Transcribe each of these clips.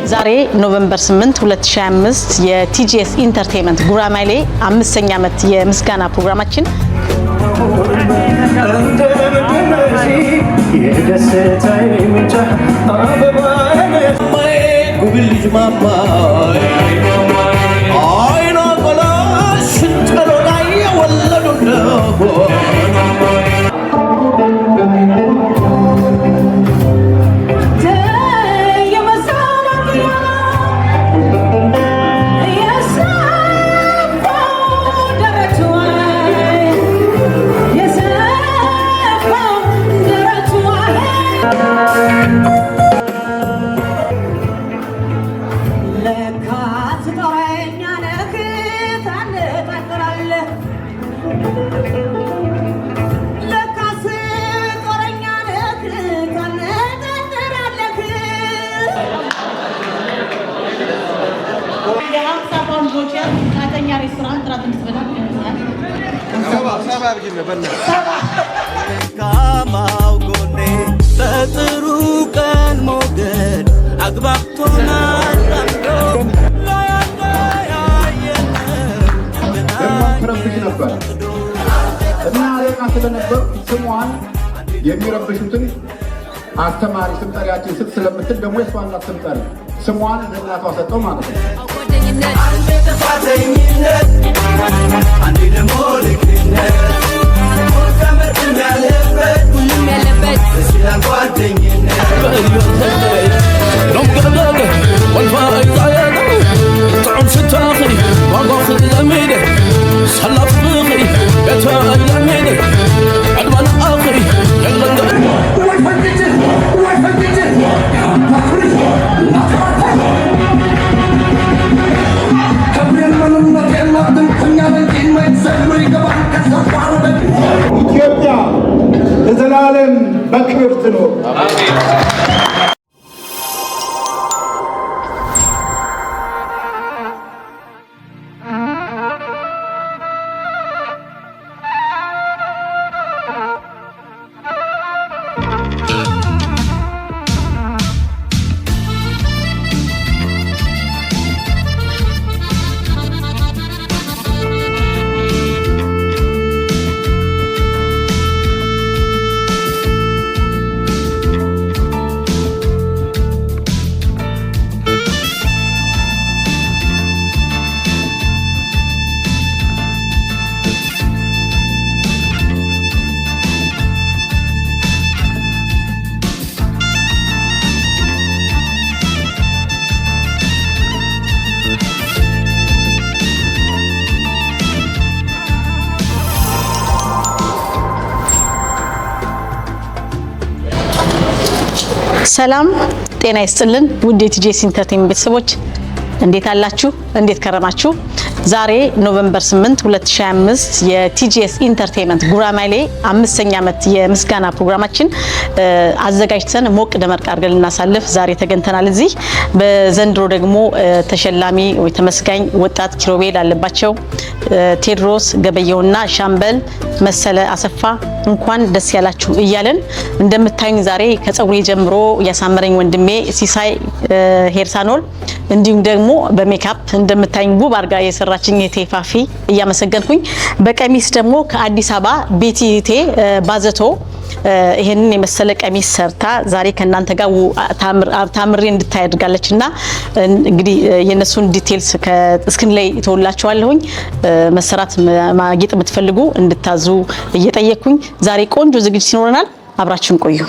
ዛሬ ኖቬምበር 8 2025 የቲጂኤስ ኢንተርቴይንመንት ጉራማይሌ 5ኛ ዓመት የምስጋና ፕሮግራማችን ስሟን የሚረብሹትን አስተማሪ ስምጠሪያችን ስት ስለምትል ደግሞ የሷን ስምጠሪ ስሟን ለእናቷ ሰጠው ማለት ነው። ኢትዮጵያ ለዘላለም በክብር ትኖር። ሰላም ጤና ይስጥልን ውድ የቲጂኤስ ኢንተርቴይንመንት ቤተሰቦች እንዴት አላችሁ? እንዴት ከረማችሁ? ዛሬ ኖቬምበር 8 2025 የቲጂኤስ ኢንተርቴይንመንት ጉራማይሌ 5ኛ ዓመት የምስጋና ፕሮግራማችን አዘጋጅተን ሞቅ ደመቅ አድርገን ልናሳልፍ ዛሬ ተገኝተናል። እዚህ በዘንድሮ ደግሞ ተሸላሚ ወይ ተመስጋኝ ወጣት ኪሮቤል አለባቸው፣ ቴድሮስ ገበየውና ሻምበል መሰለ አሰፋ እንኳን ደስ ያላችሁ እያለን እንደምታዩኝ ዛሬ ከፀጉሬ ጀምሮ ያሳመረኝ ወንድሜ ሲሳይ ሄርሳኖል እንዲሁም ደግሞ በሜካፕ እንደምታዩኝ ውብ አርጋ የሰራችኝ ቴፋፊ እያመሰገንኩኝ በቀሚስ ደግሞ ከአዲስ አበባ ቤቲቴ ባዘቶ ይሄንን የመሰለ ቀሚስ ሰርታ ዛሬ ከናንተ ጋር ታምሬ እንድታይ አድርጋለችና እንግዲህ የነሱን ዲቴልስ ከስክሪን ላይ ተወላችኋለሁኝ። መሰራት ማጌጥ የምትፈልጉ እንድታዙ እየጠየቅኩኝ ዛሬ ቆንጆ ዝግጅት ይኖረናል። አብራችሁን ቆዩ።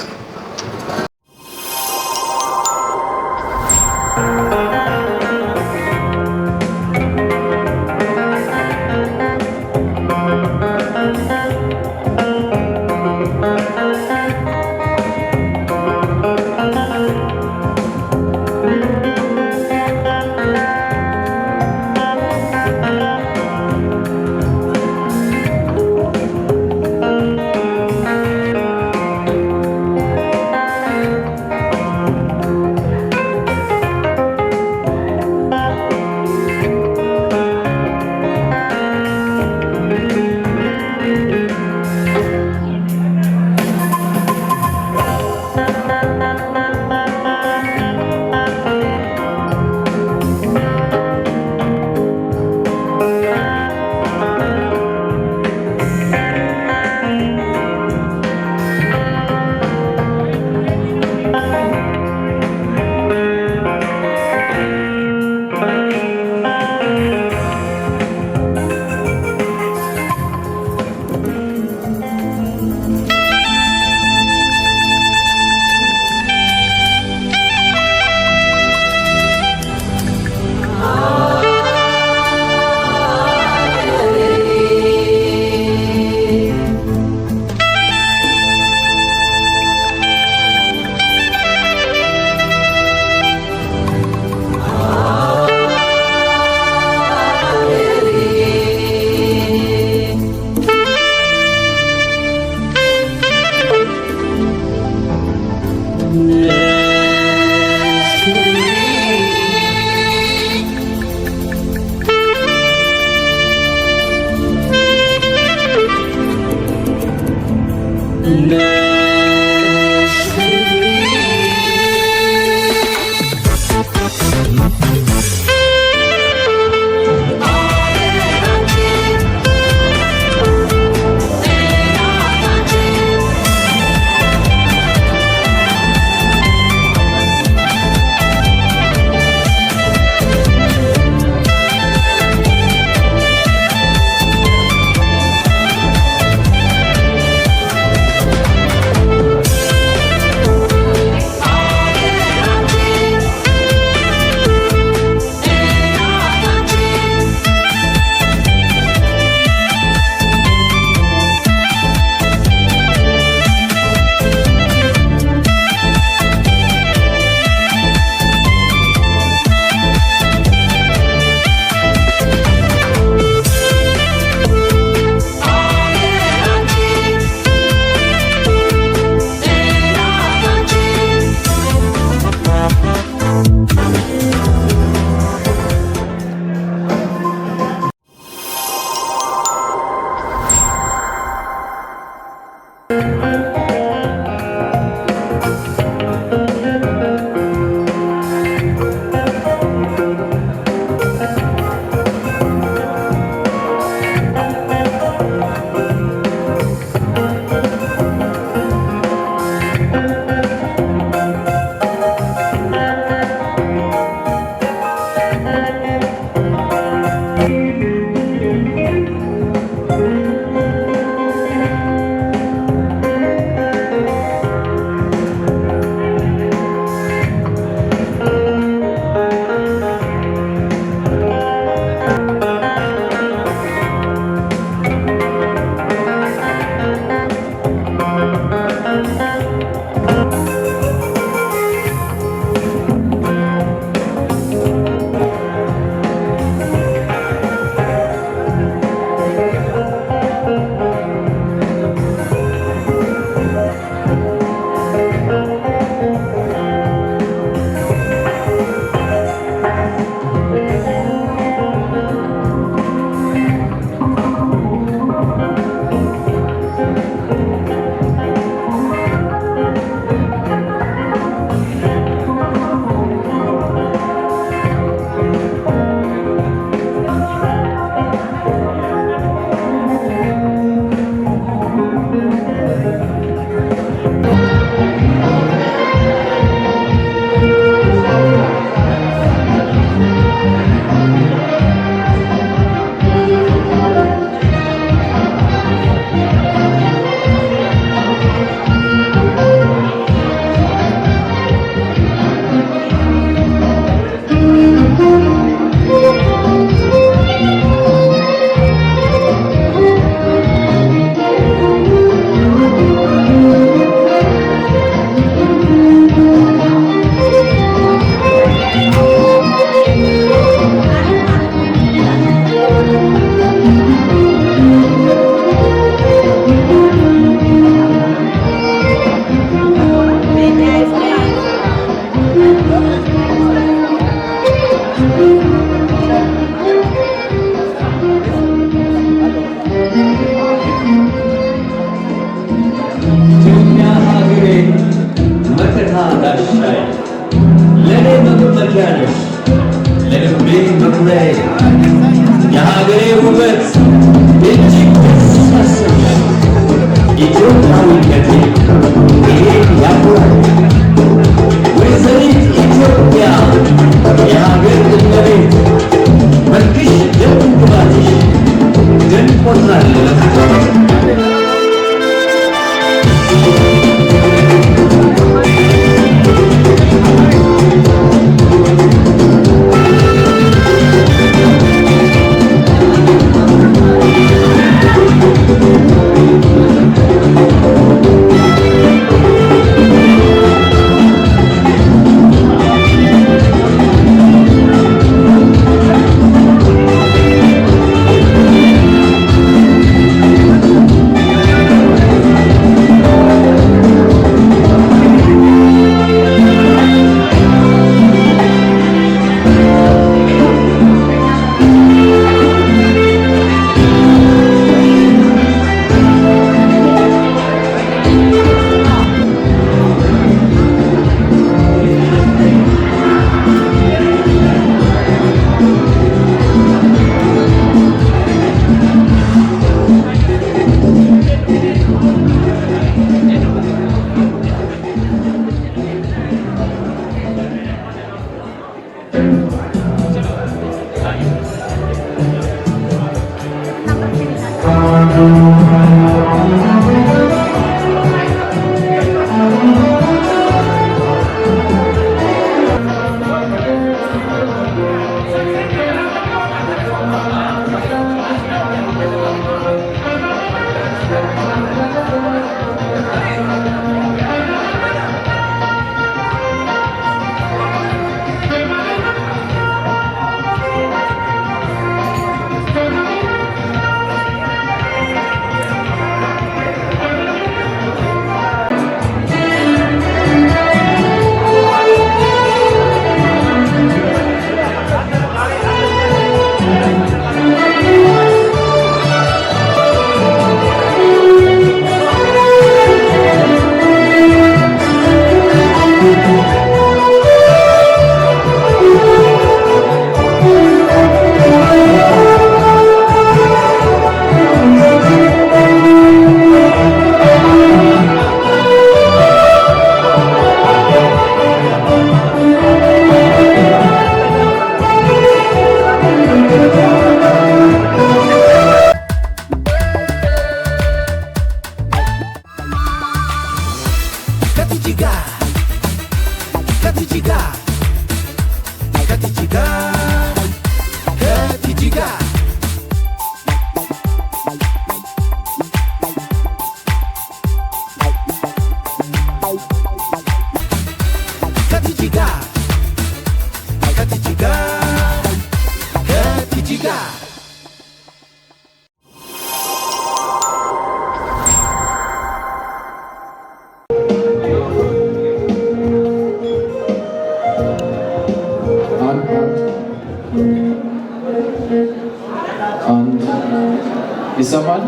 ይሰማል?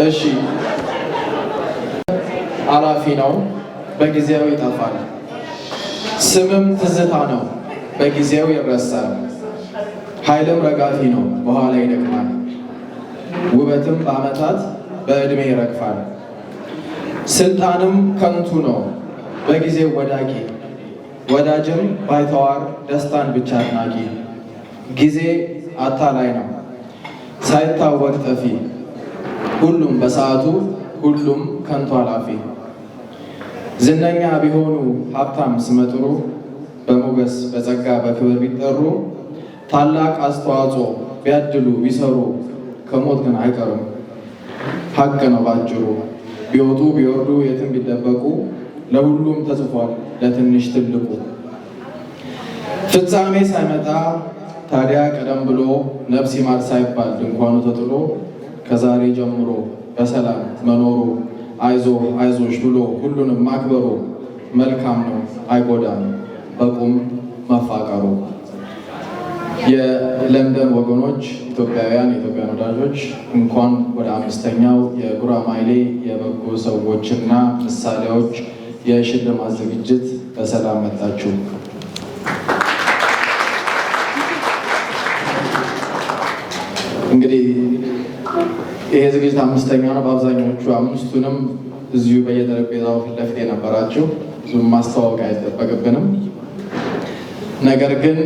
እሺ። አላፊ ነው፣ በጊዜው ይጠፋል። ስምም ትዝታ ነው፣ በጊዜው ይረሳል። ኃይልም ረጋፊ ነው፣ በኋላ ይደክማል። ውበትም በዓመታት በዕድሜ ይረግፋል። ስልጣንም ከንቱ ነው፣ በጊዜው ወዳቂ። ወዳጅም ባይተዋር፣ ደስታን ብቻ አድናቂ። ጊዜ አታላይ ነው፣ ሳይታወቅ ጠፊ። ሁሉም በሰዓቱ፣ ሁሉም ከንቱ አላፊ። ዝነኛ ቢሆኑ ሀብታም ስመጥሩ፣ በሞገስ በጸጋ በክብር ቢጠሩ፣ ታላቅ አስተዋጽኦ ቢያድሉ ቢሰሩ፣ ከሞት ግን አይቀሩም። ሀቅ ነው ባጭሩ፣ ቢወጡ ቢወርዱ የትም ቢደበቁ፣ ለሁሉም ተጽፏል ለትንሽ ትልቁ። ፍጻሜ ሳይመጣ ታዲያ ቀደም ብሎ ነፍስ ይማር ሳይባል ድንኳኑ ተጥሎ፣ ከዛሬ ጀምሮ በሰላም መኖሩ፣ አይዞ አይዞሽ ብሎ ሁሉንም ማክበሩ መልካም ነው አይጎዳም። በቁም መፋቀሩ። የለንደን ወገኖች ኢትዮጵያውያን፣ የኢትዮጵያ ወዳጆች እንኳን ወደ 5ኛው የጉራማይሌ የበጎ ሰዎችና ምሳሌዎች የሽልማት ዝግጅት በሰላም መጣችሁ። እንግዲህ ይሄ ዝግጅት 5ኛው ነው። በአብዛኞቹ 5ቱንም እዚሁ በየጠረጴዛው ፊት ለፊት የነበራችሁ ብዙም ማስተዋወቅ አይጠበቅብንም። ነገር ግን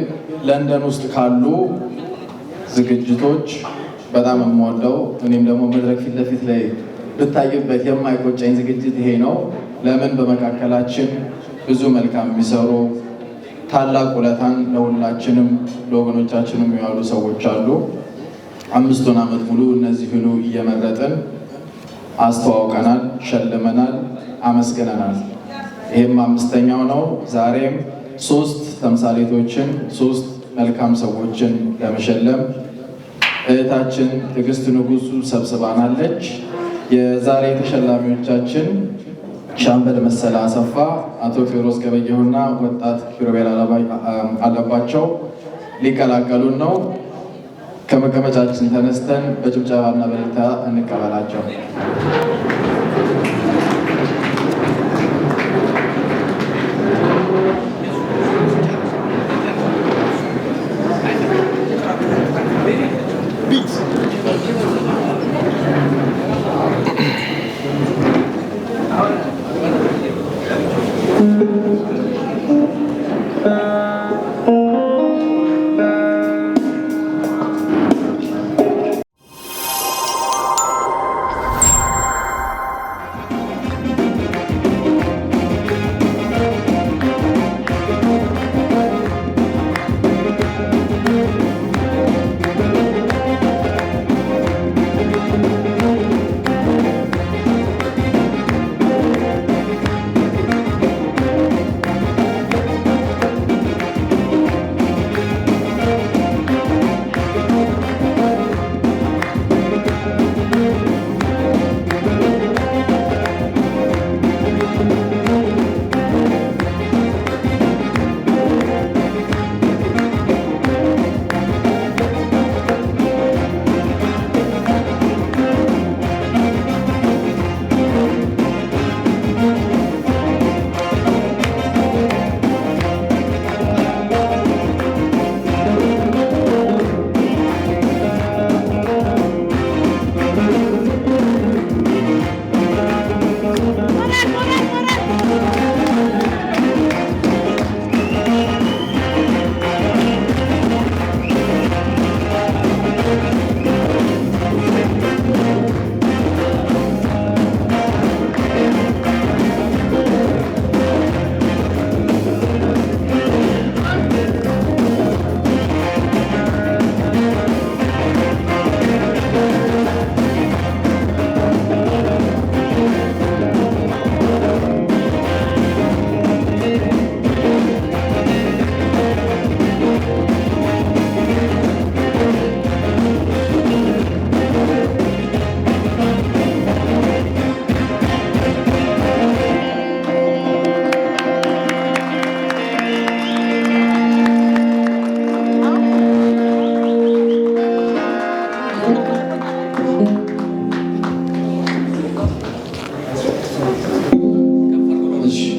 ለንደን ውስጥ ካሉ ዝግጅቶች በጣም የምወደው እኔም ደግሞ መድረክ ፊት ለፊት ላይ ብታይበት የማይቆጨኝ ዝግጅት ይሄ ነው። ለምን በመካከላችን ብዙ መልካም የሚሰሩ ታላቅ ውለታን ለሁላችንም ለወገኖቻችንም ያሉ ሰዎች አሉ። 5ቱን ዓመት ሙሉ እነዚህ ሁሉ እየመረጥን አስተዋውቀናል፣ ሸልመናል፣ አመስግነናል። ይህም 5ኛው ነው። ዛሬም 3 ተምሳሌቶችን 3 መልካም ሰዎችን ለመሸለም እህታችን ትዕግስት ንጉሱ ሰብስባናለች። የዛሬ ተሸላሚዎቻችን ሻምበል መሰለ አሰፋ፣ አቶ ቴዎድሮስ ገበየሁና ወጣት ኪሩቤል አለባቸው ሊቀላቀሉን ነው። ከመቀመጫችን ተነስተን በጭብጨባና በእልልታ እንቀበላቸው።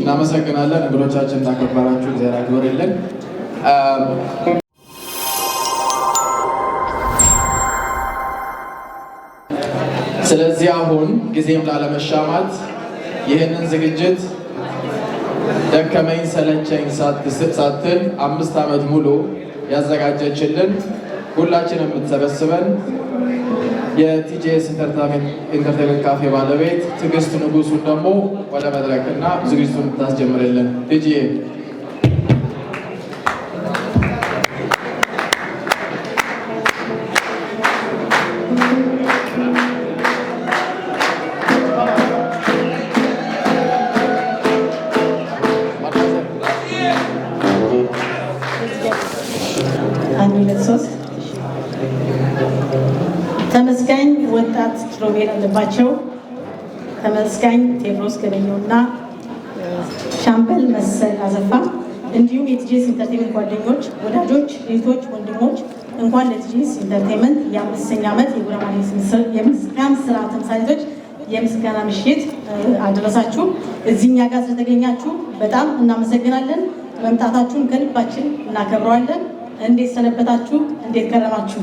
እናመሰግናለን። እንግዶቻችን እንዳከበራችሁ እግዚአብሔር ያክብርልን። ስለዚህ አሁን ጊዜም ላለመሻማት ይህንን ዝግጅት ደከመኝ ሰለቸኝ ሳትል 5 ዓመት ሙሉ ያዘጋጀችልን ሁላችን የምትሰበስበን የቲጂኤስ ኢንተርቴይመንት ካፌ ባለቤት ትዕግስት ንጉሱን ደግሞ ወደ መድረክና ዝግጅቱን ታስጀምርልን። ቲጂኤ ተመስጋኝ ወጣት ኪሩቤል አለባቸው፣ ተመስጋኝ ቴዎድሮስ ገበየሁና ሻምበል መሰለ አሰፋ እንዲሁም የቲጂኤስ ኢንተርቴይመንት ጓደኞች፣ ወዳጆች፣ እህቶች፣ ወንድሞች እንኳን ለቲጂኤስ ኢንተርቴይመንት የ5ኛ ዓመት የጉራማይሌ የምስጋና ስራ ተምሳሌቶች የምስጋና ምሽት አደረሳችሁ። እዚህኛ ጋር ስለተገኛችሁ በጣም እናመሰግናለን። መምጣታችሁን ከልባችን እናከብረዋለን። እንዴት ሰነበታችሁ? እንዴት ከረማችሁ?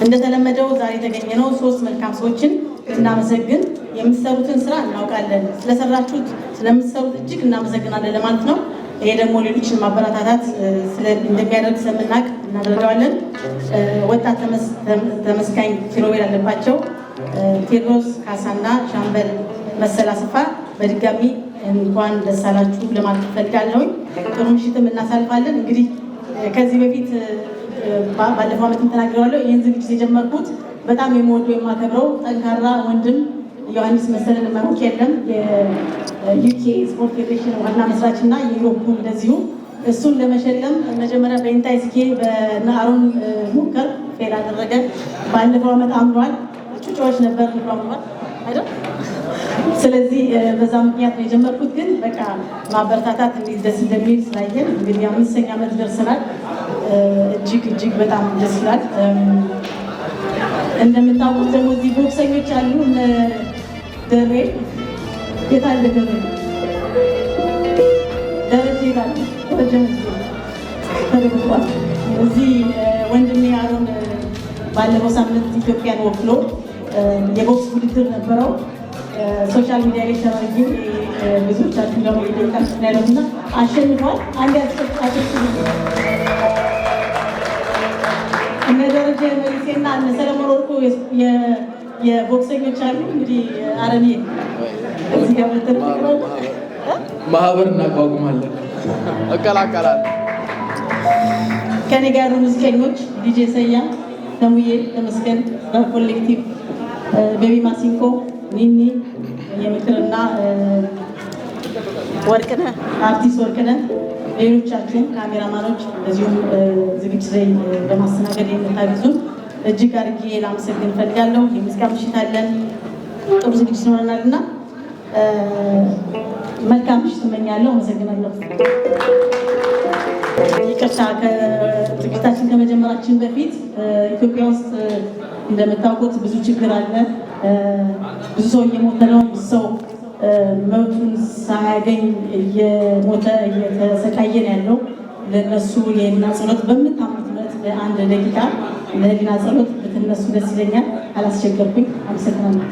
እንደተለመደው ዛሬ የተገኘነው 3 መልካም ሰዎችን እናመሰግን፣ የምትሰሩትን ስራ እናውቃለን፣ ስለሰራችሁት ስለምትሰሩት እጅግ እናመሰግናለን ለማለት ነው። ይሄ ደግሞ ሌሎችን ማበረታታት እንደሚያደርግ ስለምናውቅ እናደርገዋለን። ወጣት ተመስጋኝ ኪሮቤል አለባቸው፣ ቴዎድሮስ ካሳና ሻምበል መሰል አሰፋ በድጋሚ እንኳን ደስ አላችሁ ለማለት ፈልጋለሁ። ጥሩ ምሽትም እናሳልፋለን። እንግዲህ ከዚህ በፊት ባለፈው ዓመት ተናግሬዋለሁ። ይህን ዝግጅት የጀመርኩት በጣም የምወደው የማከብረው ጠንካራ ወንድም ዮሐንስ መሰለን መሮክ የለም የዩኬ ስፖርት ፌዴሬሽን ዋና መስራችና የዩሮፕ እንደዚሁ እሱን ለመሸለም መጀመሪያ በኢንታይስኬ በናአሮን ሙከር ፌል አደረገ። ባለፈው ዓመት አምሯል። ጩጫዎች ነበር አምሯል አይደል? ስለዚህ በዛ ምክንያት ነው የጀመርኩት። ግን በቃ ማበረታታት እንዴት ደስ እንደሚል ስላየን እንግዲህ 5ኛ ዓመት ደርሰናል። እጅግ በጣም ደስ ይላል። እንደምታውቁት ደግሞ እዚህ ቦክሰኞች አሉ። እነ ደሬ የታለ ደረጀ ይላል ተደብቋል። እዚህ ወንድሜ አሮን ባለፈው ሳምንት ኢትዮጵያን ወክሎ የቦክስ ውድድር ነበረው። ሶሻል ሚዲያ ላይ ተራጊ ብዙዎቻችን ደግሞ የደቂቃችሁ ያለውና አሸንፏል። አንድ ያስፈጣቸው እነ ደረጀ መሪሴና እነ ሰለሞን ወርቁ የቦክሰኞች አሉ። እንግዲህ አረኔ እዚህ ጋር ተጠቅመው ማህበር እናቋቁማለን፣ እቀላቀላለሁ። ከኔ ጋር ያሉ ሙዚቀኞች ዲጄ ሰያ፣ ተሙዬ፣ ተመስገን፣ ኮሌክቲቭ፣ ቤቢ ማሲንኮ፣ ኒኒ የምክርና ወርቅነህ አርቲስት ወርቅነህ፣ ሌሎቻችሁም ካሜራማኖች እዚሁም ዝግጅት ላይ በማስተናገድ የምታግዙን እጅግ አድርጌ ላመሰግን እፈልጋለሁ። የሙዚቃ ምሽት አለን፣ ጥሩ ዝግጅት ይኖረናል እና መልካም ምሽት እመኛለሁ። አመሰግናለሁ። ይቅርታ ዝግጅታችን ከመጀመራችን በፊት ኢትዮጵያ ውስጥ እንደምታውቁት ብዙ ችግር አለ። ብዙ ሰው እየሞተ ነው። ብዙ ሰው መብቱን ሳያገኝ እየሞተ እየተሰቃየ ነው ያለው። ለነሱ የህሊና ጸሎት በምታምኑት ለአንድ ደቂቃ ለህሊና ጸሎት ብትነሱ ደስ ይለኛል። አላስቸገርኩኝ። አመሰግናለሁ።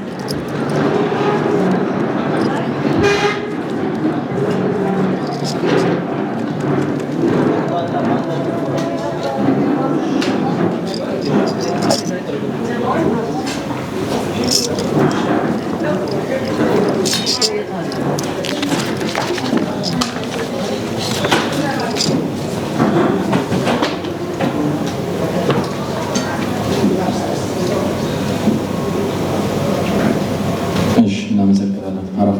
እናመሰግናለን። አረፋ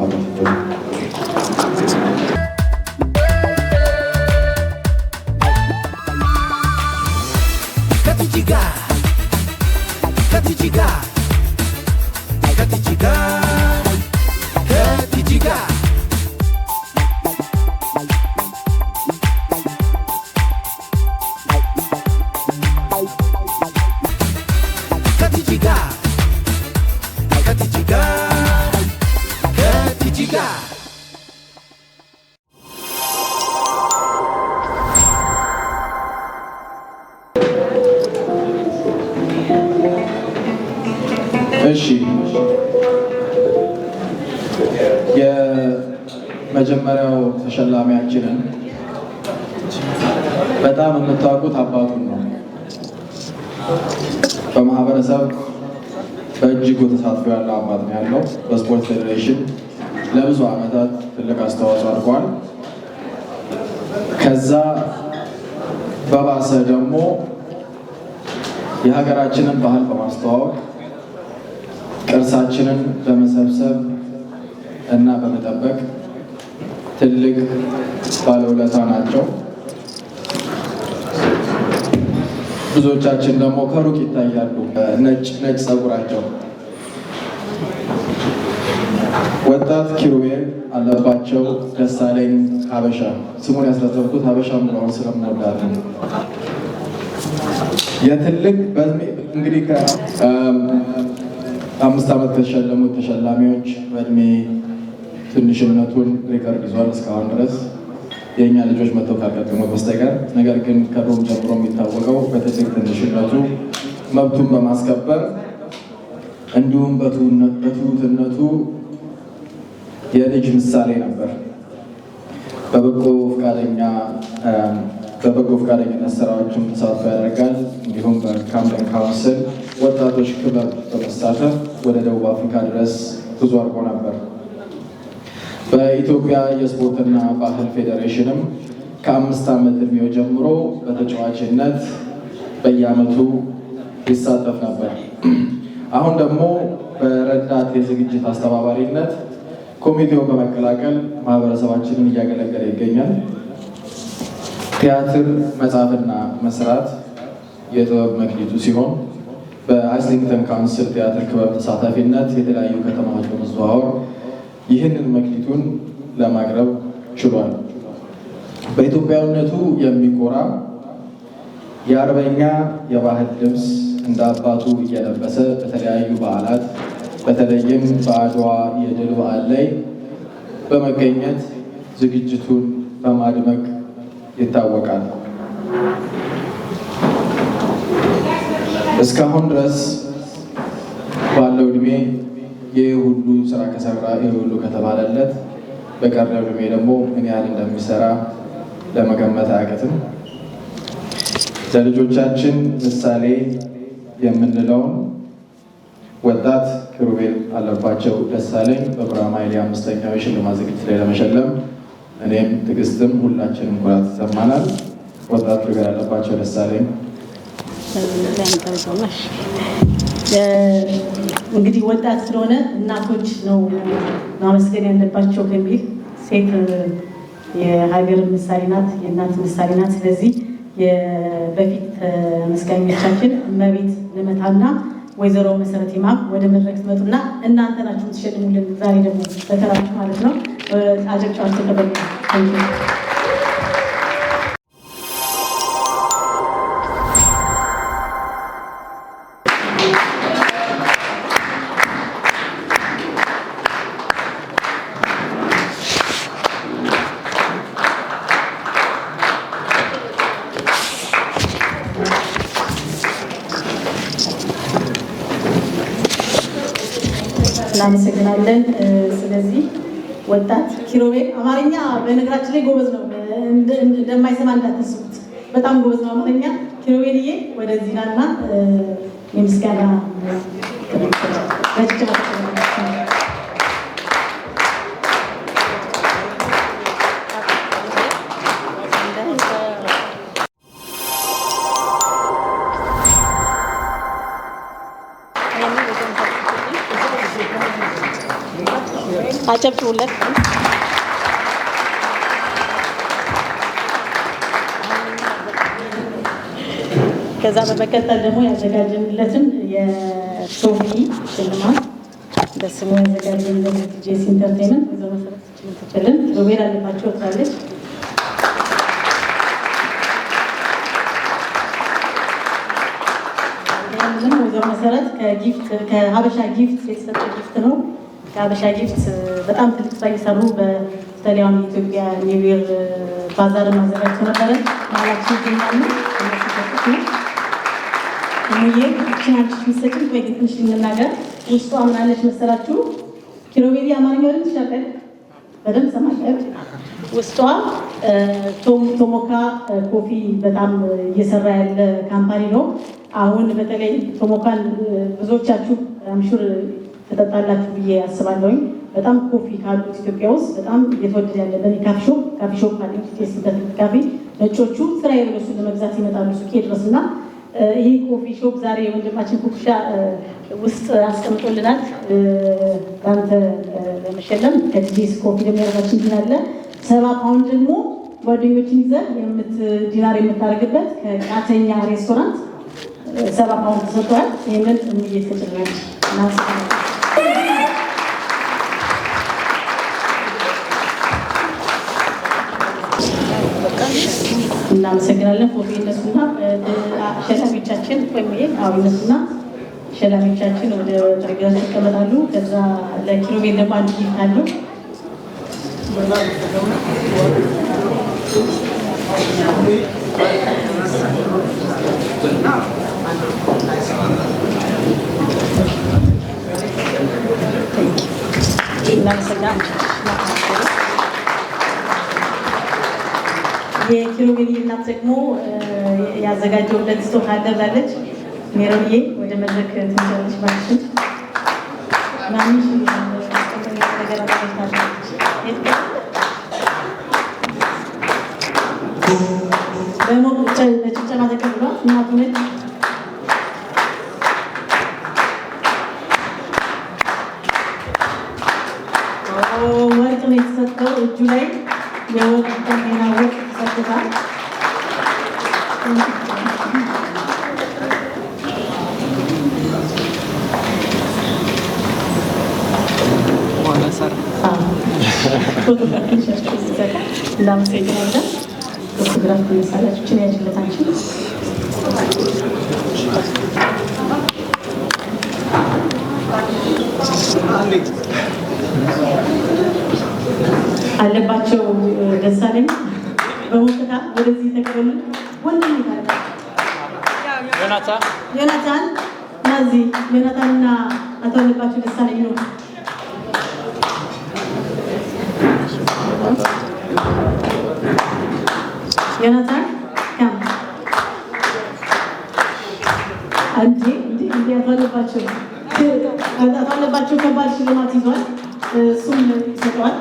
እሺ የመጀመሪያው ተሸላሚያችንን በጣም የምታውቁት አባቱን ነው። በማህበረሰብ በእጅጉ ተሳትፎ ያለው አባት ነው ያለው። በስፖርት ፌዴሬሽን ለብዙ ዓመታት ትልቅ አስተዋጽኦ አድርጓል። ከዛ በባሰ ደግሞ የሀገራችንን ባህል በማስተዋወቅ ቅርሳችንን በመሰብሰብ እና በመጠበቅ ትልቅ ባለውለታ ናቸው። ብዙዎቻችን ደግሞ ከሩቅ ይታያሉ፣ ነጭ ጸጉራቸው። ወጣት ኪሩቤል አለባቸው ደሳለኝ ሀበሻ ስሙን ያስረዘምኩት ሀበሻ ምራውን ስለምወዳለን የትልቅ እንግዲህ ከ5 ዓመት ከተሸለሙት ተሸላሚዎች በእድሜ ትንሽነቱን ሪከርድ ይዟል እስካሁን ድረስ የኛ ልጆች መጥተው ካልቀጠሙት በስተቀር። ነገር ግን ከሮም ጀምሮ የሚታወቀው በትልቅ ትንሽነቱ መብቱን በማስከበር እንዲሁም በትሁትነቱ የልጅ ምሳሌ ነበር። በበጎ ፈቃደኝነት ስራዎችም ተሳትፎ ያደርጋል። እንዲሁም በካምደን ካውንስል ወጣቶች ክበብ በመሳተፍ ወደ ደቡብ አፍሪካ ድረስ ጉዞ አድርጎ ነበር። በኢትዮጵያ የስፖርትና ባህል ፌዴሬሽንም ከ5 ዓመት እድሜው ጀምሮ በተጫዋችነት በየዓመቱ ይሳተፍ ነበር። አሁን ደግሞ በረዳት የዝግጅት አስተባባሪነት ኮሚቴው በመቀላቀል ማህበረሰባችንን እያገለገለ ይገኛል። ቲያትር መጻፍና መስራት የጥበብ መክሊቱ ሲሆን በአይስሊንግተን ካውንስል ቲያትር ክበብ ተሳታፊነት የተለያዩ ከተማዎች በመዘዋወር ይህንን መክሊቱን ለማቅረብ ችሏል። በኢትዮጵያዊነቱ የሚኮራ የአርበኛ የባህል ልብስ እንደ አባቱ እየለበሰ በተለያዩ በዓላት በተለይም በአድዋ የድል በዓል ላይ በመገኘት ዝግጅቱን በማድመቅ ይታወቃል። እስካሁን ድረስ ባለው እድሜ ይህ ሁሉ ስራ ከሰራ ይህ ሁሉ ከተባለለት በቀረው እድሜ ደግሞ ምን ያህል እንደሚሰራ ለመገመት አያቅትም። ለልጆቻችን ምሳሌ የምንለውን ወጣት ኪሩቤል አለባቸው ደሳለኝ በጉራማይሌ 5ኛው የሽልማት ዝግጅት ላይ ለመሸለም እኔም ትዕግስትም ሁላችንም ኩራት ይሰማናል። ወጣት ኪሩቤል አለባቸው ደሳለኝ እንግዲህ ወጣት ስለሆነ እናቶች ነው ማመስገን ያለባቸው ከሚል ሴት የሀገር ምሳሌ ናት፣ የእናት ምሳሌ ናት። ስለዚህ በፊት መስጋኞቻችን እመቤት ልመታና ወይዘሮ መሰረት ይማም ወደ መድረክ ትመጡና እናንተ ናችሁ ትሸልሙልን። ዛሬ ደግሞ በተራችሁ ማለት ነው። አጨብጫችሁ ተቀበሉ። እናመሰግናለን። ስለዚህ ወጣት ኪሩቤል አማርኛ በነገራችን ላይ ጎበዝ ነው፣ እንደማይሰማ እንዳታስቡት፣ በጣም ጎበዝ ነው አማርኛ። ኪሩቤልዬ ወደዚህ ናና የምስጋና አጨብጭቡለት። ከዛ በመቀጠል ደግሞ ያዘጋጀንለትን የሶፊ ሽልማት በስሙ ያዘጋጀንለት ቲጂኤስ ኢንተርቴይመንት ወይዘሮ መሰረት ትችልን ኪሩቤል አለባቸው ትላለች። ወይዘሮ መሰረት ከሀበሻ ጊፍት የተሰጠ ጊፍት ነው። ከሀበሻ ጊፍት በጣም ትልቅ ስራ እየሰሩ በተለያዩ የኢትዮጵያ ኒው ይር ባዛር ማዘጋጀት ነበረ። ማላችን ይገኛሉ ሙዬ ቻንስ ሚሰጥን ወይ ትንሽ እንናገር። ውስጧ ምን አለች መሰላችሁ? ኪሩቤል አማርኛ ወደ ተሻቀል በደንብ ሰማቀል ውስጧ ቶሞካ ኮፊ በጣም እየሰራ ያለ ካምፓኒ ነው። አሁን በተለይ ቶሞካን ብዙዎቻችሁ አምሹር ተጠጣላችሁ ብዬ አስባለሁ። በጣም ኮፊ ካሉት ኢትዮጵያ ውስጥ በጣም እየተወደደ ያለ በካፌ ሾፕ ካለ ቲጂኤስ ካፌ ነጮቹ ስራ የለሱ ለመግዛት ይመጣሉ ሱቄ ድረስና ይህ ኮፊ ሾፕ ዛሬ ወንድማችን ኩኩሻ ውስጥ አስቀምጦልናል። አንተ ለመሸለም ከቲጂኤስ ኮፊ ለሚያደርጋችን ዲናር 70 ፓውንድ ደግሞ ጓደኞችን ይዘህ ዲናር የምታደርግበት ከቃተኛ ሬስቶራንት 70 ፓውንድ ተሰጥቷል። ይህንን እየተጨረሰ እናመሰግናለን። ፎቶ ይነሱና ሸላሚዎቻችን ወይም ይነሱና ሸላሚዎቻችን ወደ ጠረጴዛ ይቀመጣሉ። ከዛ ለኪሩቤል ደግሞ አንድ ጊፍት አለው። የኪሩቤል እናት ደግሞ ያዘጋጀውለት ስጦታ አደላለች። ሜሮዬ ወደ መድረክ ትንሽ ባክሽን ማንሽ ነገር አዘጋጅታለች። በሞቅጨ በጭብጨባ ተቀብሏል። እናቱ ነች። ወርቅ ነው የተሰጠው። እጁ ላይ የወርቅ ቀሚና ወርቅ ተሰጥቷል። እናመሰግናለን። ፎቶግራፍ መሳላችን ያጅለታችን አለባቸው ደሳለኝ በሞቅታ ወደዚህ ተቀበሉ። ወንድም ዮናታን ናዚ ዮናታንና አቶ አለባቸው ደሳለኝ ነው። ዮናታን ካም አንዴ እንዴ አቶ አለባቸው ከባድ ሽልማት ይዟል። እሱም ይሰጠዋል።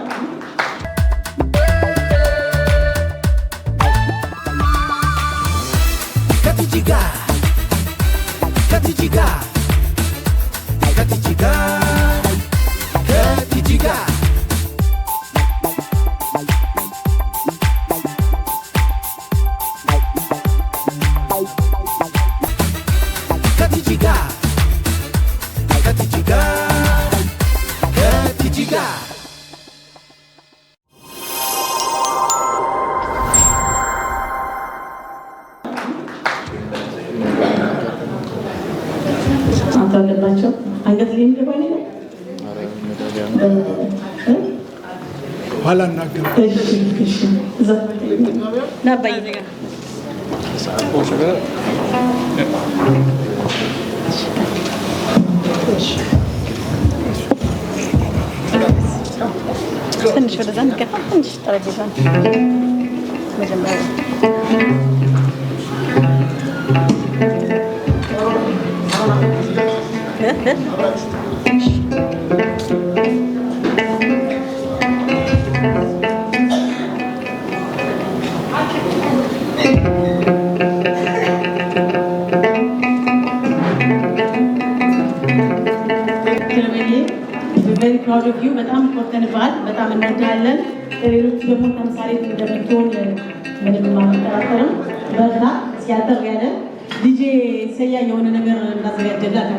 አለባቸው አንገት ላይ የሚገባ ነገር ኋላ እናገር። እሺ እዛ ናባይ ትንሽ ወደዛ እንገፋ። ትንሽ ጠረጴዛን መጀመሪያ በጣም ኮርተንባል። በጣም እንወዳለን። ሌሎቹ ደግሞ ተምሳሌ እንደምትሆን ምንም አልጠራጠርም። በዛ ሲያጠር ያለ ዲጄ ሰያ የሆነ ነገር እናዘጋጀላት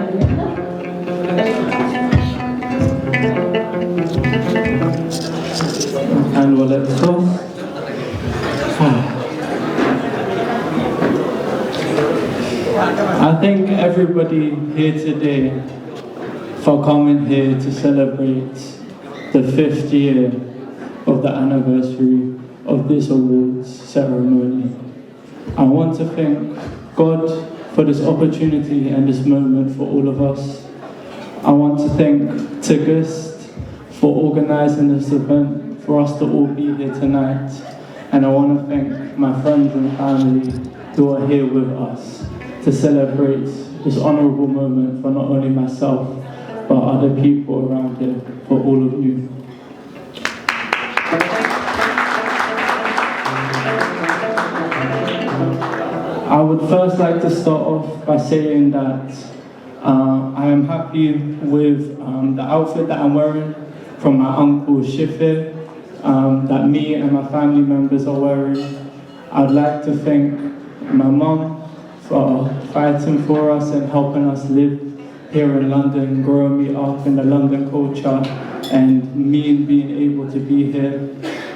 I thank everybody here today for coming here to celebrate the 5th year of the anniversary of this awards ceremony. I want to thank God for this opportunity and this moment for all of us. I want to thank Tigist for organizing this event for us to all be here tonight. And I want to thank my friends and family who are here with us to celebrate this honorable moment for not only myself, but other people around here, for all of you. I would first like to start off by saying that I am happy with the outfit that I'm wearing from my uncle Shife, that me and my family members are wearing. I'd like to thank my mom for fighting for us and helping us live here in London, growing me up in the London culture, and me being able to be here.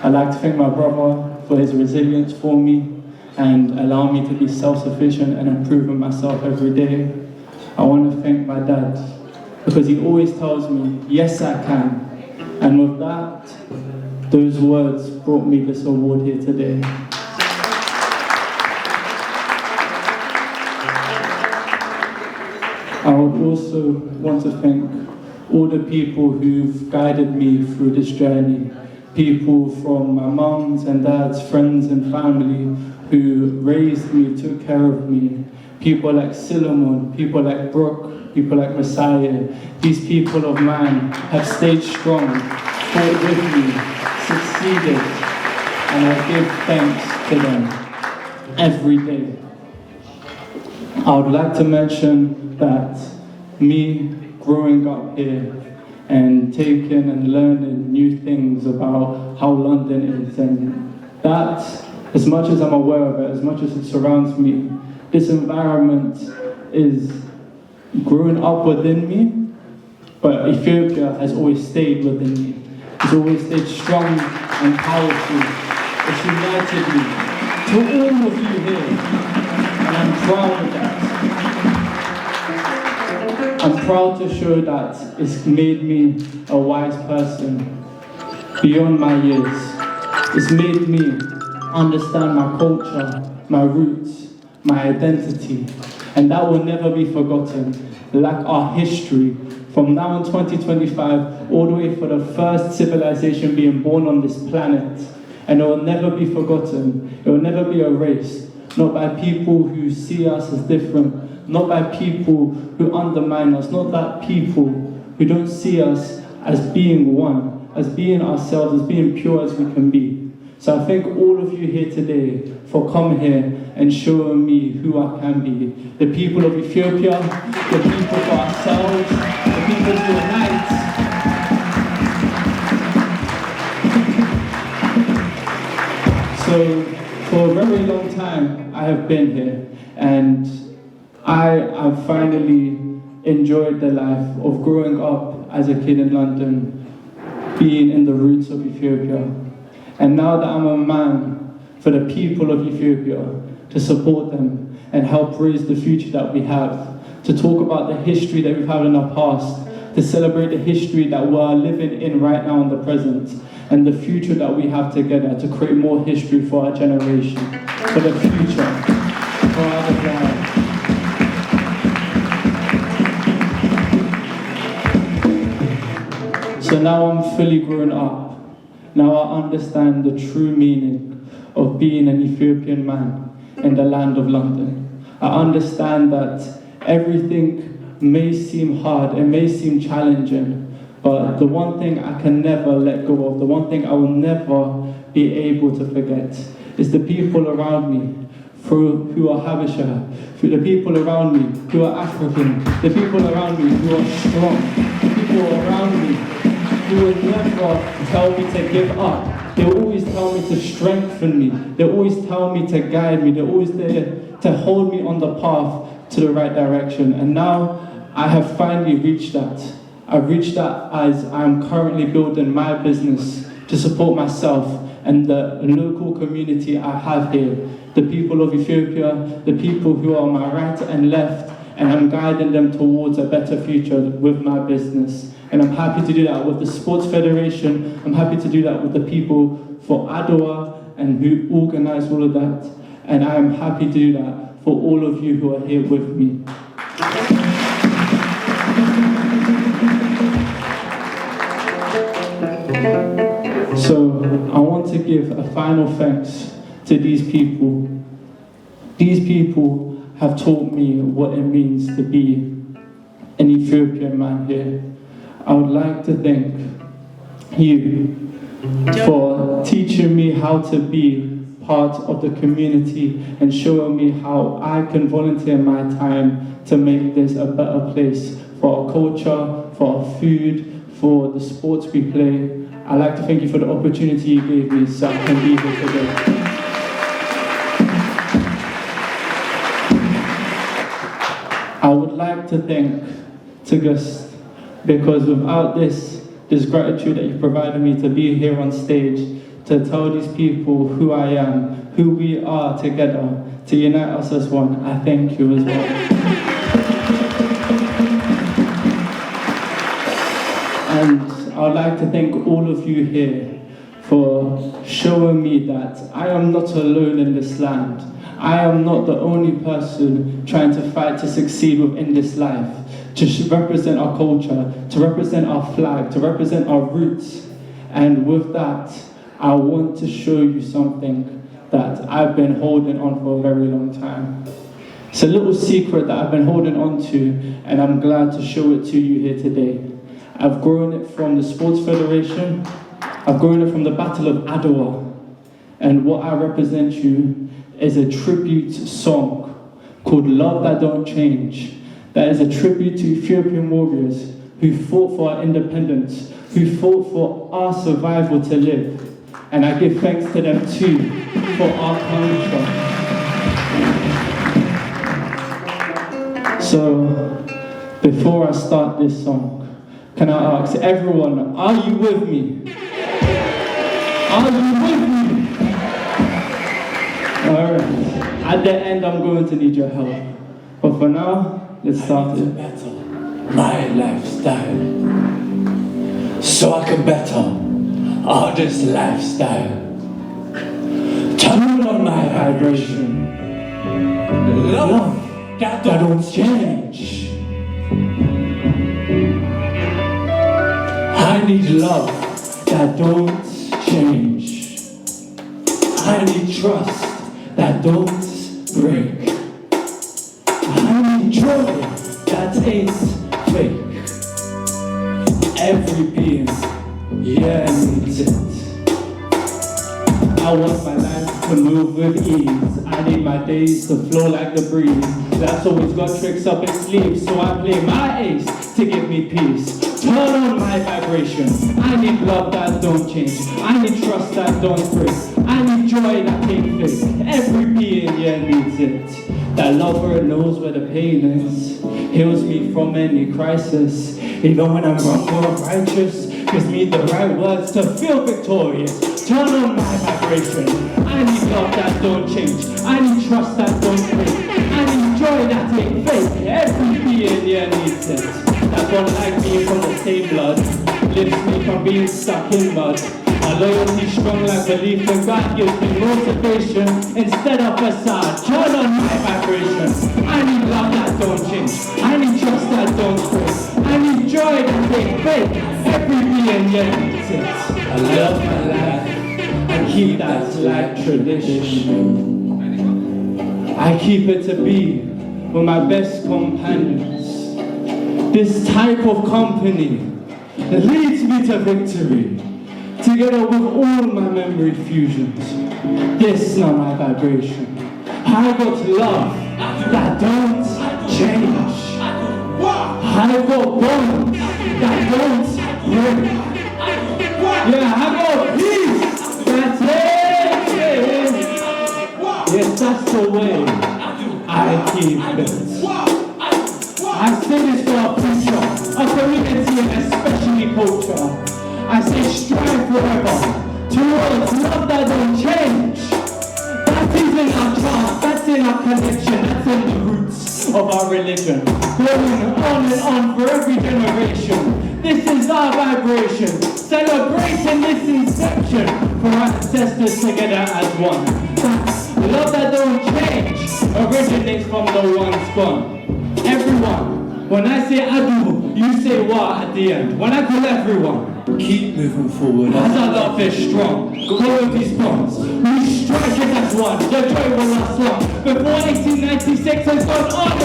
I'd like to thank my brother for his resilience for me and allow me to be self-sufficient and improving myself every day. I want to thank my dad because he always tells me, yes, I can. And with that, those words brought me this award here today. I would also want to thank all the people who've guided me through this journey. People from my mums and dad's friends and family who raised me, took care of me. People like Solomon, people like Brooke, people like Messiah. These people of mine have stayed strong, fought with me, succeeded, and I give thanks to them every day. I would like to mention that me growing up here and taking and learning new things about how London is, and that, as much as I'm aware of it, as much as it surrounds me, this environment is growing up within me, but Ethiopia has always stayed within me. It's always stayed strong and powerful. It's united me. To all of you here, and I'm proud of that. I'm proud to show that it's made me a wise person beyond my years. It's made me understand my culture, my roots, my identity, and that will never be forgotten. Like our history, from now in 2025, all the way for the first civilization being born on this planet, and it will never be forgotten. It will never be erased, not by people who see us as different, not by people who undermine us, not by people who don't see us as being one, as being ourselves, as being pure as we can be. So I thank all of you here today for coming here and showing me who I can be. The people of Ethiopia, the people for ourselves, the people to unite. So for a very long time I have been here, and I have finally enjoyed the life of growing up as a kid in London, being in the roots of Ethiopia. And now that I'm a man for the people of Ethiopia, to support them and help raise the future that we have, to talk about the history that we've had in our past, to celebrate the history that we're living in right now in the present, and the future that we have together to create more history for our generation, for the future, for our lives. So now I'm fully grown up. Now I understand the true meaning of being an Ethiopian man in the land of London. I understand that everything may seem hard, it may seem challenging, but the one thing I can never let go of, the one thing I will never be able to forget, is the people around me who are Habesha, the people around me who are African, the people around me who are strong, the people around me who will never tell me to give up. They always tell me to strengthen me. They always tell me to guide me. They're always there to hold me on the path to the right direction. And now I have finally reached that. I've reached that as I'm currently building my business to support myself and the local community I have here. The people of Ethiopia, the people who are on my right and left, and I'm guiding them towards a better future with my business. And I'm happy to do that with the Sports Federation. I'm happy to do that with the people for Adwa and who organize all of that. And I am happy to do that for all of you who are here with me. So I want to give a final thanks to these people. These people have taught me what it means to be an Ethiopian man here. I would like to thank you for teaching me how to be part of the community and showing me how I can volunteer my time to make this a better place for our culture, for our food, for the sports we play. I'd like to thank you for the opportunity you gave me so I can be here today. I would like to thank Tigust, because without this gratitude that you provided me to be here on stage, to tell these people who I am, who we are together, to unite us as one. I thank you as well. And I'd like to thank all of you here for showing me that I am not alone in this land. I am not the only person trying to fight to succeed within this life, to represent our culture, to represent our flag, to represent our roots. And with that, I want to show you something that I've been holding on for a very long time. It's a little secret that I've been holding on to, and I'm glad to show it to you here today. I've grown it from the Sports Federation. I've grown it from the Battle of Adwa. And what I represent you is a tribute song called Love That Don't Change. That is a tribute to Ethiopian warriors who fought for our independence, who fought for our survival to live. And I give thanks to them too for our culture. So, before I start this song, can I ask everyone, are you with me? Are you with me? Alright. At the end, I'm going to need your help. But for now, let's start it. Better my lifestyle, so I can better this lifestyle. Turn on my vibration. Love that don't change. I need love that don't change. I need trust that don't break. I need joy that ain't fake. Every being, yeah, needs it. I want my life to move with ease. I need my days to flow like the breeze. That's always got tricks up its sleeves, so I play my ace to give me peace. Turn on my vibration. I need love that don't change. I need trust that don't break. I need joy that ain't fake. Every being, yeah, needs it. That lover knows where the pain is, heals me from any crisis. Even when I'm wrong or I'm righteous, gives me the right words to feel victorious. Turn on my vibration. I need love that don't change. I need trust that don't break. I need joy that ain't fake. Every being, yeah, needs it. That don't like me from the same blood, lifts me from being stuck in mud. My loyalty strong like belief in God gives me motivation instead of facade. Turn on my vibration. I need love that don't change. I need trust that don't break. I need joy that ain't fake. Every being, yeah, needs it. I love my life. I keep that like tradition. I keep it to be with my best companions. This type of company that leads me to victory. Together with all my memory fusions, this is not my vibration. I got love that don't change. I got bonds that don't break. Yeah, I got peace that's it. Yes, that's the way I keep it. I say this for our future, our community and especially culture. I say strive forever towards love that don't change. That is in our trust, that's in our connection, that's in the roots of our religion. Going on and on for every generation. This is our vibration, celebrating this inception for our ancestors together as one. That's love that don't change, originates from the ones gone. Everyone, when I say adu, you say wa at the end. When I call everyone, keep moving forward. as our love is strong, loyalty's bonds. We strike it as one, the joy will last long. Before 1896 has gone on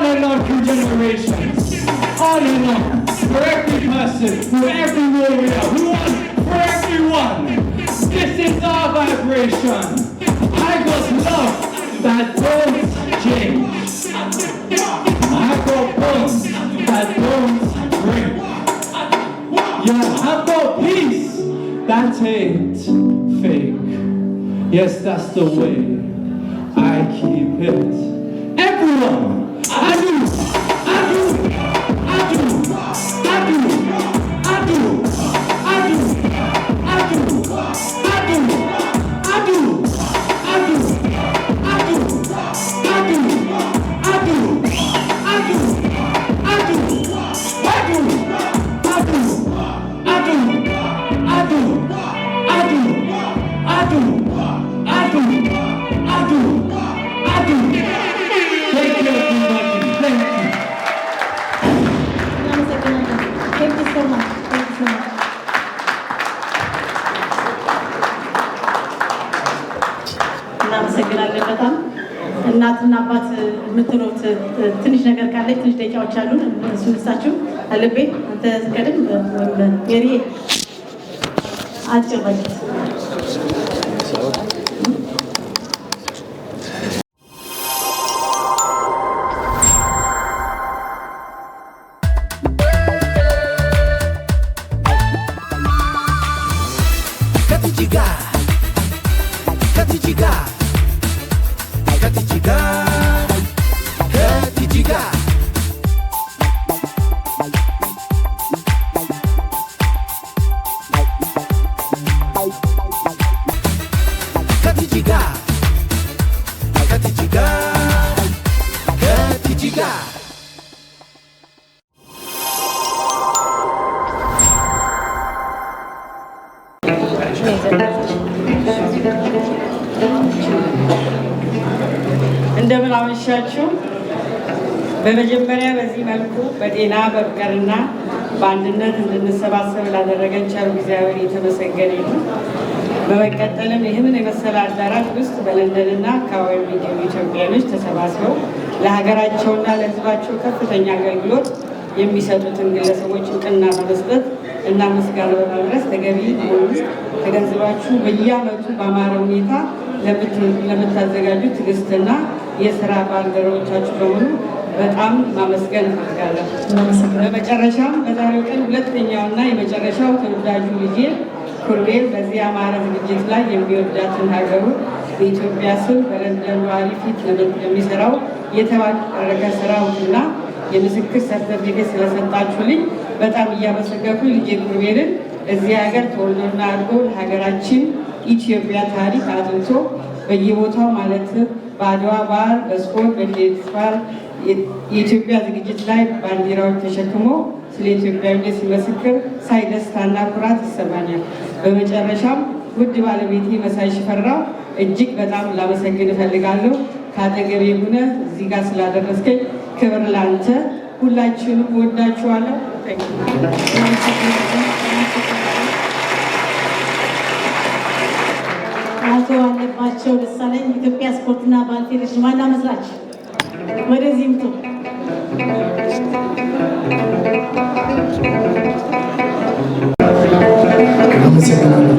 and on through generations. On and on, for every person, for every warrior, we want for everyone. This is our vibration. I got love that don't change. I got bonds that don't break. Yeah, I've got peace that ain't fake. Yes, that's the way I keep it. Everyone, I do. እናመሰግናለን በጣም እናትና አባት የምትሉት ትንሽ ነገር ካለ ትንሽ ደቂቃዎች አሉን እሱን ልሳችሁ አለቤ አንተ ቀደም የሪ አጭር በጀት እንደምን አመሻችሁ። በመጀመሪያ በዚህ መልኩ በጤና በፍቅርና በአንድነት እንድንሰባሰብ ላደረገን ቸሩ እግዚአብሔር የተመሰገነ ይሁን። በመቀጠልም ይህንን የመሰለ አዳራሽ ውስጥ በለንደንና አካባቢ የሚገኙ ኢትዮጵያኖች ተሰባስበው ለሀገራቸውና ለሕዝባቸው ከፍተኛ አገልግሎት የሚሰጡትን ግለሰቦች እውቅና በመስጠት እና ምስጋና በማድረስ ተገቢ መሆኑን ተገንዝባችሁ በየዓመቱ በአማረ ሁኔታ ለምታዘጋጁት ትዕግስትና የስራ ባልደረቦቻችሁ በሙሉ በጣም ማመስገን እፈልጋለሁ። በመጨረሻም በዛሬው ቀን ሁለተኛውና የመጨረሻው ተወዳጁ ልጄ ኩርቤል በዚህ አማረ ዝግጅት ላይ የሚወዳትን ሀገሩን በኢትዮጵያ ስም በለንደን ነዋሪ ፊት ለሚሰራው የተባረከ ስራውና የምስክር ሰርተፊኬት ስለሰጣችሁልኝ በጣም እያመሰገንኩ ልጄ ኩርቤልን እዚህ ሀገር ተወልዶና አድጎ ለሀገራችን ኢትዮጵያ ታሪክ አጥንቶ በየቦታው ማለት በአድዋ በዓል፣ በስፖርት፣ በፌስቲቫል የኢትዮጵያ ዝግጅት ላይ ባንዲራዎች ተሸክሞ ስለ ኢትዮጵያዊነት ሲመሰክር ሳይ ደስታና ኩራት ይሰማኛል። በመጨረሻም ውድ ባለቤቴ መሳይ ሽፈራው እጅግ በጣም ላመሰግን እፈልጋለሁ። ከአጠገቤ ሆነህ እዚህ ጋር ስላደረስከኝ ክብር ላንተ። ሁላችሁንም እወዳችኋለሁ። አቶ አለባቸው ደሳለኝ ኢትዮጵያ ስፖርትና ባህል ፌዴሬሽን ዋና መስራች ወደዚህ ምጡ። አመሰግናለሁ።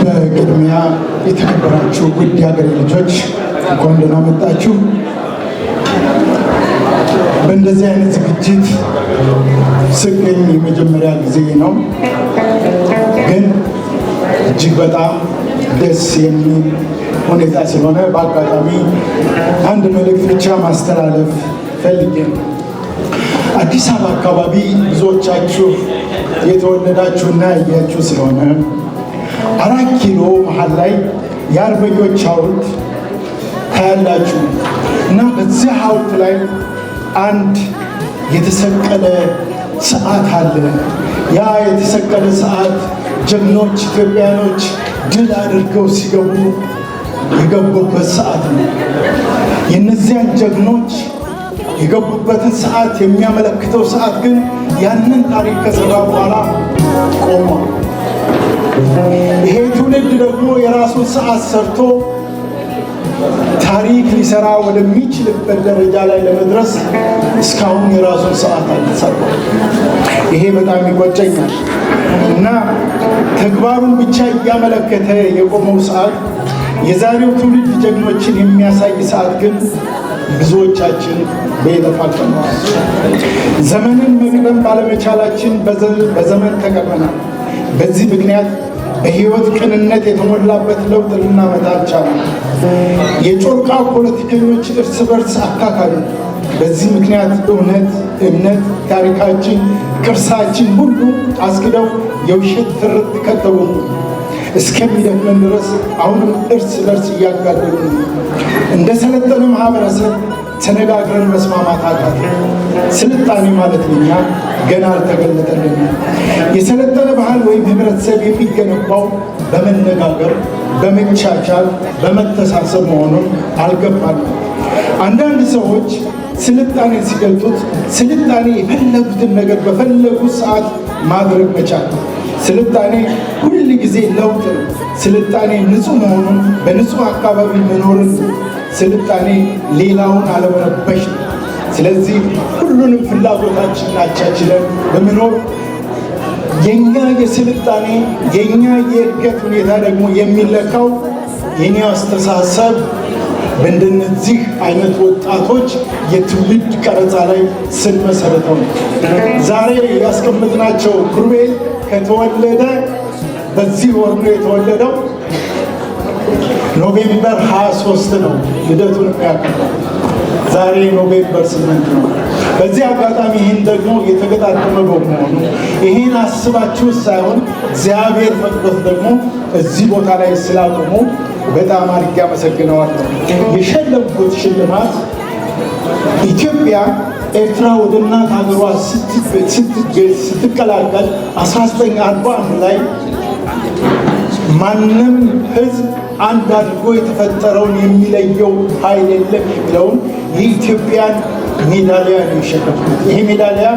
በቅድሚያ የተከበራችሁ ውድ የሀገሬ ልጆች እንኳን ደህና መጣችሁ። በእንደዚህ አይነት ዝግጅት ስገኝ የመጀመሪያ ጊዜ ነው፣ ግን እጅግ በጣም ደስ የሚል ሁኔታ ስለሆነ በአጋጣሚ አንድ መልእክት ብቻ ማስተላለፍ ፈልጌ ነው። አዲስ አበባ አካባቢ ብዙዎቻችሁ የተወለዳችሁና ያያችሁ ስለሆነ 4 ኪሎ መሀል ላይ የአርበኞች ሐውልት ታያላችሁ እና በዚህ ሐውልት ላይ አንድ የተሰቀለ ሰዓት አለ። ያ የተሰቀለ ሰዓት ጀግኖች ኢትዮጵያኖች ድል አድርገው ሲገቡ የገቡበት ሰዓት ነው። የእነዚያን ጀግኖች የገቡበትን ሰዓት የሚያመለክተው ሰዓት ግን ያንን ታሪክ ከሰራ በኋላ ቆሟል። ይሄ ትውልድ ደግሞ የራሱን ሰዓት ሰርቶ ታሪክ ሊሰራ ወደሚችልበት ደረጃ ላይ ለመድረስ እስካሁን የራሱን ሰዓት አልሰራም። ይሄ በጣም ይቆጨኛል እና ተግባሩን ብቻ እያመለከተ የቆመው ሰዓት የዛሬው ትውልድ ጀግኖችን የሚያሳይ ሰዓት ግን ብዙዎቻችን በየተፋቀነዋል። ዘመንን መቅደም ባለመቻላችን በዘመን ተቀርበናል። በዚህ ምክንያት በህይወት ቅንነት የተሞላበት ለውጥ ልናመጣ አልቻልንም። የጮርቃ ፖለቲከኞች እርስ በርስ አካካሉ። በዚህ ምክንያት እውነት፣ እምነት፣ ታሪካችን፣ ቅርሳችን ሁሉ አስክደው የውሸት ትርክት ከተው እስከሚደክመን ድረስ አሁንም እርስ በርስ እያጋደሉ እንደ ሰለጠነ ማህበረሰብ ተነጋግረን መስማማት አቃተን። ስልጣኔ ማለት እኛ ገና አልተገለጠልንም። የሰለጠነ ባህል ወይም ህብረተሰብ የሚገነባው በመነጋገር፣ በመቻቻል፣ በመተሳሰብ መሆኑን አልገባንም። አንዳንድ ሰዎች ስልጣኔ ሲገልጡት ስልጣኔ የፈለጉትን ነገር በፈለጉት ሰዓት ማድረግ መቻል። ስልጣኔ ሁል ጊዜ ለውጥ ነው። ስልጣኔ ንጹህ መሆኑን፣ በንጹህ አካባቢ መኖርን፣ ስልጣኔ ሌላውን አለመረበሽ ነው። ስለዚህ ሁሉንም ፍላጎታችንን አቻችለን በመኖር የኛ የስልጣኔ የኛ የእድገት ሁኔታ ደግሞ የሚለካው የኔ አስተሳሰብ በእንደነዚህ አይነት ወጣቶች የትውልድ ቀረጻ ላይ ስንመሰረተው ነው። ዛሬ ያስቀመጥናቸው ክሩቤል ከተወለደ በዚህ ወር ነው የተወለደው። ኖቬምበር 23 ነው ልደቱን የሚያከብረው። ዛሬ ኖቬምበር 8 ነው። በዚህ አጋጣሚ ይህን ደግሞ የተገጣጠመ በመሆኑ ይህን አስባችሁ ሳይሆን እግዚአብሔር ፈቅዶት ደግሞ እዚህ ቦታ ላይ ስላቆሙ በጣም አድርጌ አመሰግነዋለሁ። የሸለምኩት ሽልማት ኢትዮጵያ ኤርትራ ወደ እናት ሀገሯ ስትቀላቀል 1941 ላይ ማንም ህዝብ አንድ አድርጎ የተፈጠረውን የሚለየው ኃይል የለም የሚለውን የኢትዮጵያን ሜዳሊያ ነው የሸለምኩት። ይሄ ሜዳሊያ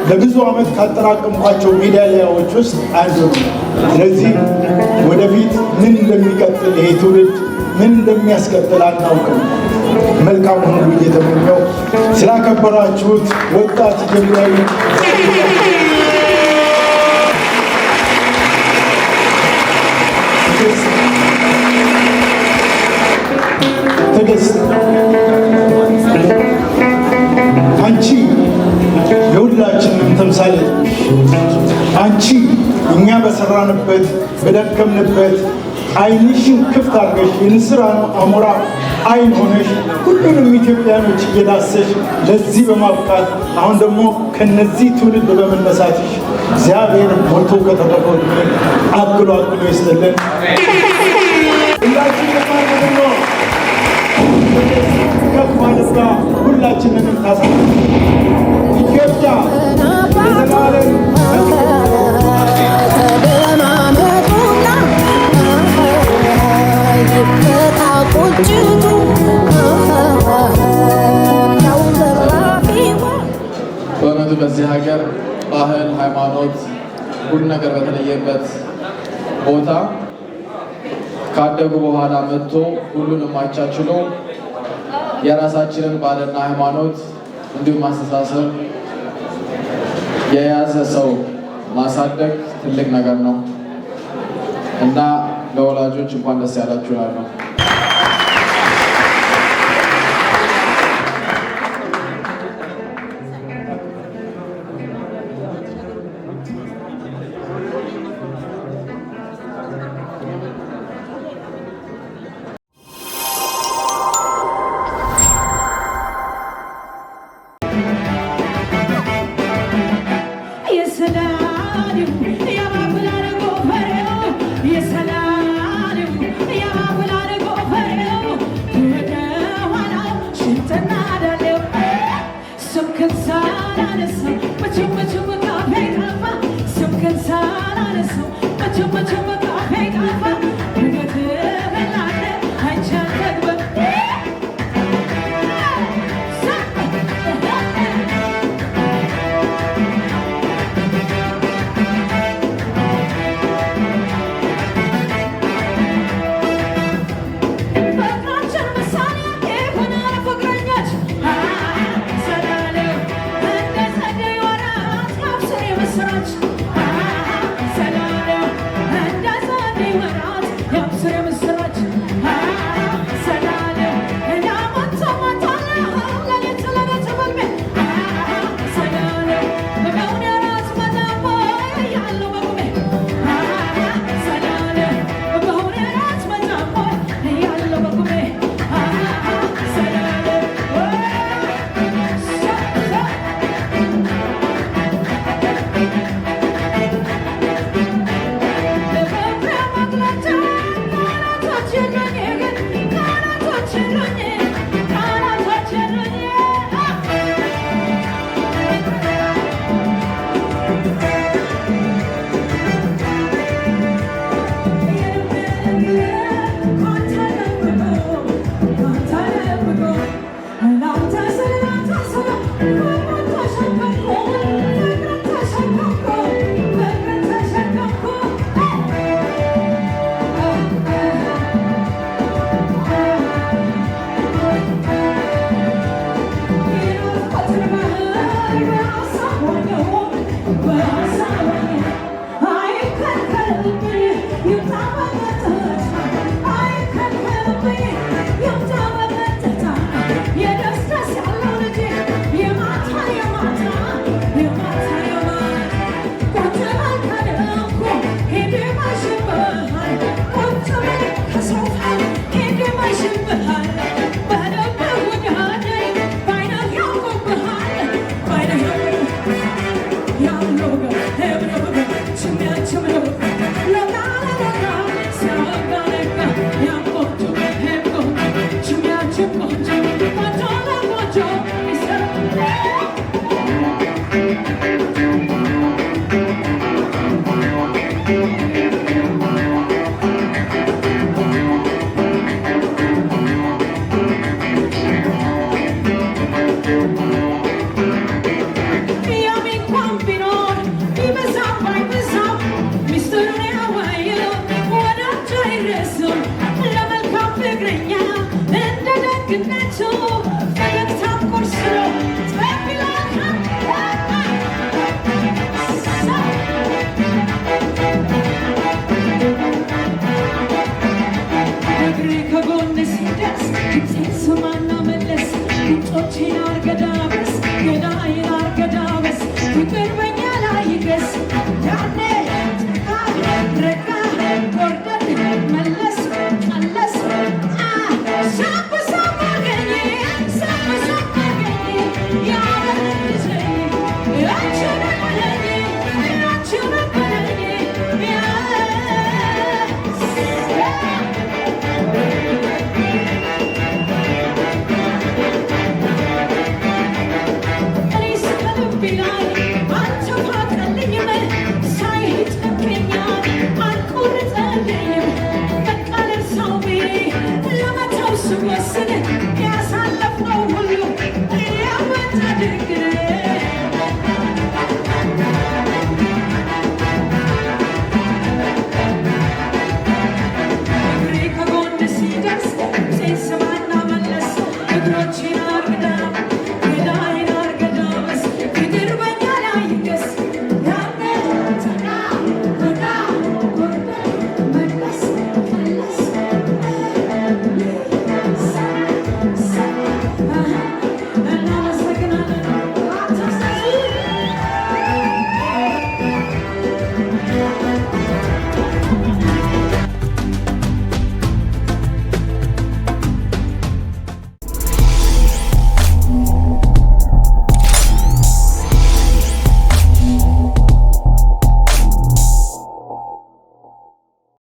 ለብዙ ዓመት ካጠራቀምኳቸው ሜዳሊያዎች ውስጥ አንዱ ነው። ስለዚህ ወደፊት ምን እንደሚቀጥል ይሄ ትውልድ ምን እንደሚያስቀጥል አናውቅም። መልካም ሁሉ እየተመኘው ስላከበራችሁት ወጣት ኢትዮጵያዊ ትዕግስት፣ አንቺ የሁላችንም ተምሳሌ፣ አንቺ እኛ በሰራንበት በደከምንበት ዓይንሽን ክፍት አድርገሽ የንስር አሞራ ዓይን ሆነሽ ሁሉንም ኢትዮጵያኖች እየዳሰሽ ለዚህ በማብቃት አሁን ደግሞ ከነዚህ ትውልድ በመነሳትሽ እግዚአብሔር ሞልቶ ከተረፈው አክሎ ይስጥልን። ሁላችንንም ታሳ ኢትዮጵያ ለዘላለም በእውነቱ በዚህ ሀገር ባህል፣ ሃይማኖት፣ ሁሉ ነገር በተለየበት ቦታ ካደጉ በኋላ መጥቶ ሁሉንም አቻችሎ የራሳችንን ባህልና ሃይማኖት እንዲሁም አስተሳሰብ የያዘ ሰው ማሳደግ ትልቅ ነገር ነው እና ለወላጆች እንኳን ደስ ያላችሁ እላለሁ። When ናቸው